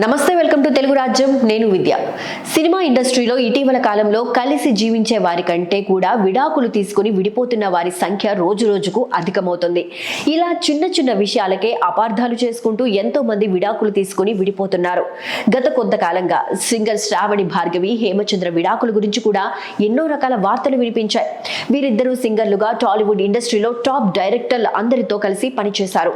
నమస్తే, welcome to Telugu రాజ్యం. నేను విద్య. సినిమా ఇండస్ట్రీలో ఇటీవల కాలంలో కలిసి జీవించే వారి కంటే కూడా విడాకులు తీసుకుని విడిపోతున్న వారి సంఖ్య రోజు రోజుకు అధికమవుతుంది. ఇలా చిన్న చిన్న విషయాలకే అపార్థాలు చేసుకుంటూ ఎంతో మంది విడాకులు తీసుకుని విడిపోతున్నారు. గత కొంతకాలంగా సింగర్ శ్రావణి భార్గవి, హేమచంద్ర విడాకుల గురించి కూడా ఎన్నో రకాల వార్తలు వినిపించాయి. వీరిద్దరూ సింగర్లుగా టాలీవుడ్ ఇండస్ట్రీలో టాప్ డైరెక్టర్లు అందరితో కలిసి పనిచేశారు.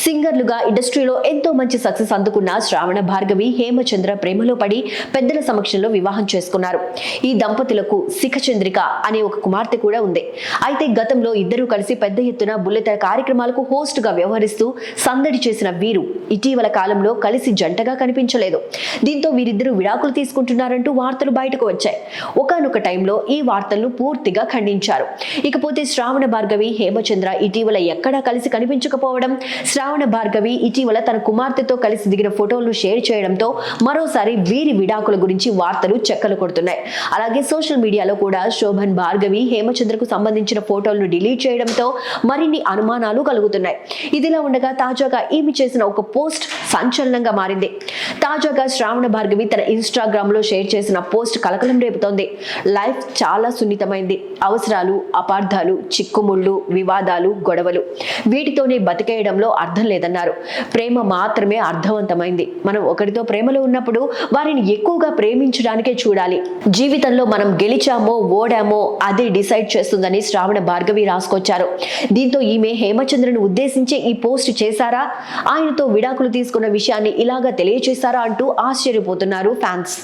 సింగర్లుగా ఇండస్ట్రీలో ఎంతో మంచి సక్సెస్ అందుకున్న శ్రావణ భార్గవి, హేమచంద్ర ప్రేమలో పడి పెద్దల సమక్షంలో వివాహం చేసుకున్నారు. ఈ దంపతులకు శిఖచంద్రిక అనే ఒక కుమార్తె కూడా ఉంది. అయితే గతంలో ఇద్దరూ కలిసి పెద్ద ఎత్తున బుల్లితెర కార్యక్రమాలకు హోస్ట్ గా వ్యవహరిస్తూ సందడి చేసిన వీరు ఇటీవల కాలంలో కలిసి జంటగా కనిపించలేదు. దీంతో వీరిద్దరూ విడాకులు తీసుకుంటున్నారంటూ వార్తలు బయటకు వచ్చాయి. ఒకానొక టైంలో ఈ వార్తలను పూర్తిగా ఖండించారు. ఇకపోతే శ్రావణ భార్గవి, హేమచంద్ర ఇటీవల ఎక్కడా కలిసి కనిపించకపోవడం, శ్రావణ భార్గవి ఇటీవల తన కుమార్తెతో కలిసి దిగిన ఫోటోలను షేర్ చేయడంతో మరోసారి వీరి విడాకుల గురించి వార్తలు చెక్కలు కొడుతున్నాయి. అలాగే సోషల్ మీడియాలో కూడా శోభన్ భార్గవి, హేమచంద్రకు సంబంధించిన ఫోటోలను డిలీట్ చేయడంతో మరిన్ని అనుమానాలు కలుగుతున్నాయి. ఇదిలా ఉండగా తాజాగా ఈమె చేసిన ఒక పోస్ట్ సంచలనంగా మారింది. తాజాగా శ్రావణ భార్గవి తన ఇన్స్టాగ్రామ్ లో షేర్ చేసిన పోస్ట్ కలకలం రేపుతోంది. లైఫ్ చాలా సున్నితమైంది. అవసరాలు, అపార్థాలు, చిక్కుముళ్ళు, వివాదాలు, గొడవలు వీటితోనే బతికేయడంలో అర్థం లేదన్నారు. ప్రేమ మాత్రమే అర్థవంతమైంది. మనం ఒకరితో ప్రేమలో ఉన్నప్పుడు వారిని ఎక్కువగా ప్రేమించడానికే చూడాలి. జీవితంలో మనం గెలిచామో ఓడామో అదే డిసైడ్ చేస్తుందని శ్రావణ భార్గవి రాసుకొచ్చారు. దీంతో ఈమె హేమచంద్రను ఉద్దేశించి ఈ పోస్ట్ చేశారా, ఆయనతో విడాకులు తీసుకున్న విషయాన్ని ఇలాగా తెలియచేశారా అంటూ ఆశ్చర్యపోతున్నారు ఫ్యాన్స్.